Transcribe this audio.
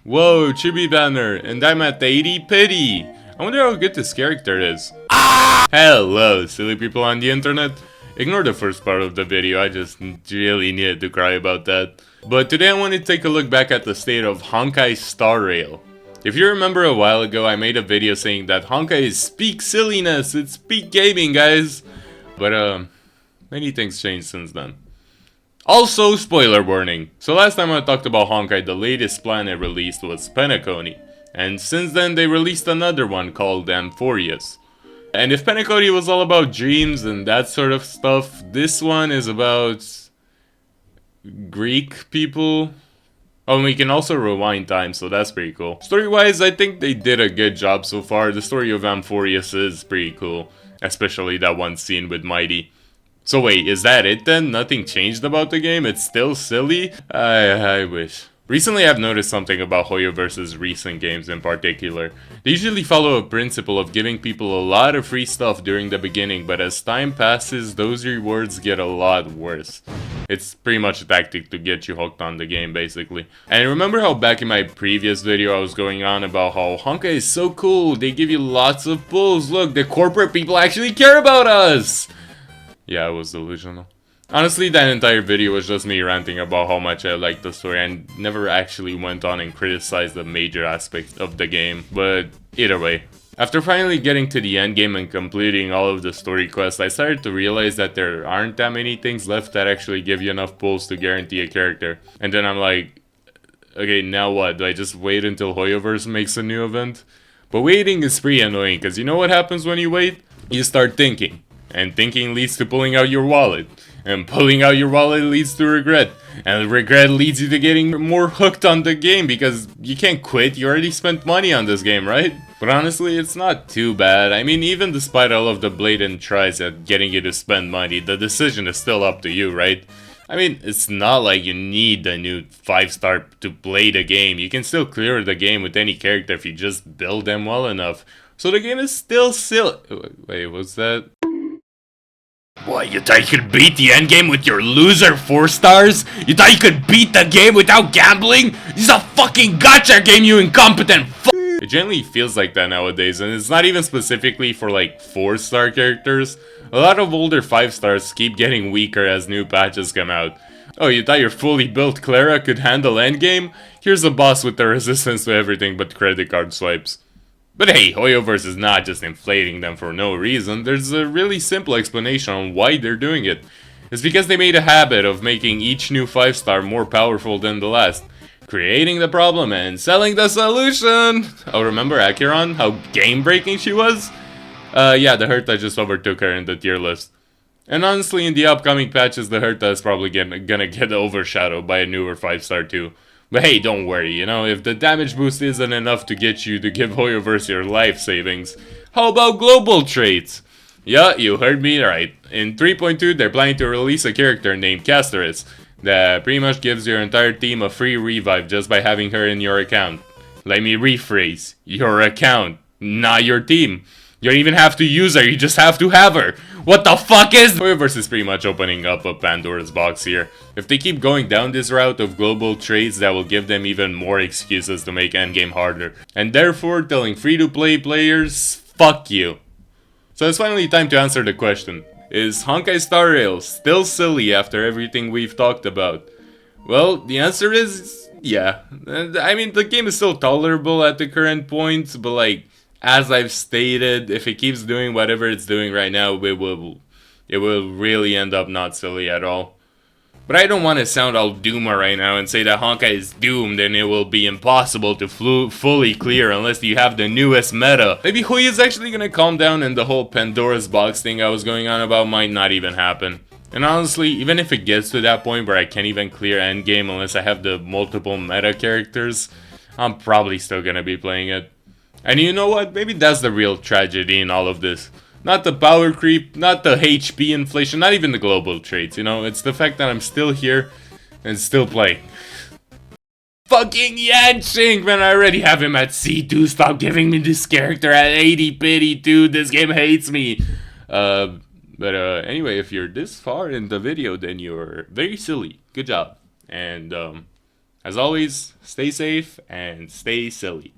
Whoa, Chibi Banner, and I'm at 80 pity. I wonder how good this character is. Hello, silly people on the internet. Ignore the first part of the video, I just really needed to cry about that. But today I want to take a look back at the state of Honkai Star Rail. If you remember a while ago, I made a video saying that Honkai is peak silliness, it's peak gaming, guys. But many things changed since then. Also, spoiler warning. So last time I talked about Honkai, the latest planet released was Penacony. And since then they released another one called Amphorius. And if Penacony was all about dreams and that sort of stuff, this one is about Greek people. Oh, and we can also rewind time, so that's pretty cool. Story-wise, I think they did a good job so far. The story of Amphorius is pretty cool, especially that one scene with Mighty. So wait, is that it then? Nothing changed about the game? It's still silly? I wish. Recently I've noticed something about Hoyoverse's recent games in particular. They usually follow a principle of giving people a lot of free stuff during the beginning, but as time passes, those rewards get a lot worse. It's pretty much a tactic to get you hooked on the game, basically. And remember how back in my previous video I was going on about how Honkai is so cool, they give you lots of pulls, look, the corporate people actually care about us! Yeah, it was delusional. Honestly, that entire video was just me ranting about how much I liked the story and never actually went on and criticized the major aspects of the game, but either way. After finally getting to the endgame and completing all of the story quests, I started to realize that there aren't that many things left that actually give you enough pulls to guarantee a character. And then I'm like, okay, now what? Do I just wait until Hoyoverse makes a new event? But waiting is pretty annoying, because you know what happens when you wait? You start thinking. And thinking leads to pulling out your wallet. And pulling out your wallet leads to regret. And regret leads you to getting more hooked on the game because you can't quit, you already spent money on this game, right? But honestly, it's not too bad. I mean, even despite all of the blatant tries at getting you to spend money, the decision is still up to you, right? I mean, it's not like you need the new 5-star to play the game. You can still clear the game with any character if you just build them well enough. So the game is still Wait, what's that? What, you thought you could beat the endgame with your loser 4 stars? You thought you could beat the game without gambling? This is a fucking gacha game, you incompetent f***! It generally feels like that nowadays, and it's not even specifically for like 4-star characters. A lot of older 5 stars keep getting weaker as new patches come out. Oh, you thought your fully built Clara could handle endgame? Here's a boss with the resistance to everything but credit card swipes. But hey, Hoyoverse is not just inflating them for no reason. There's a really simple explanation on why they're doing it. It's because they made a habit of making each new 5-star more powerful than the last. Creating the problem and selling the solution! Oh, remember Acheron? How game-breaking she was? Yeah, the Herta just overtook her in the tier list. And honestly, in the upcoming patches, the Herta is probably gonna get overshadowed by a newer 5-star too. But hey, don't worry, you know, if the damage boost isn't enough to get you to give Hoyoverse your life savings, how about global traits? Yeah, you heard me right. In 3.2, they're planning to release a character named Castoris that pretty much gives your entire team a free revive just by having her in your account. Let me rephrase, your account, not your team. You don't even have to use her, you just have to have her. What the fuck is... Hoyoverse is pretty much opening up a Pandora's box here. If they keep going down this route of global trades, that will give them even more excuses to make endgame harder. And therefore, telling free-to-play players, fuck you. So it's finally time to answer the question. Is Honkai Star Rail still silly after everything we've talked about? Well, the answer is... yeah. I mean, the game is still tolerable at the current point, but like... as I've stated, if it keeps doing whatever it's doing right now, it will really end up not silly at all. But I don't want to sound all doomer right now and say that Honkai is doomed and it will be impossible to fully clear unless you have the newest meta. Maybe Hui is actually gonna calm down and the whole Pandora's box thing I was going on about might not even happen. And honestly, even if it gets to that point where I can't even clear endgame unless I have the multiple meta characters, I'm probably still gonna be playing it. And you know what? Maybe that's the real tragedy in all of this. Not the power creep, not the HP inflation, not even the global traits, you know? It's the fact that I'm still here and still playing. Fucking Yanqing, man, I already have him at C2. Stop giving me this character at 80 pity, dude. This game hates me. Anyway, if you're this far in the video, then you're very silly. Good job. And, As always, stay safe and stay silly.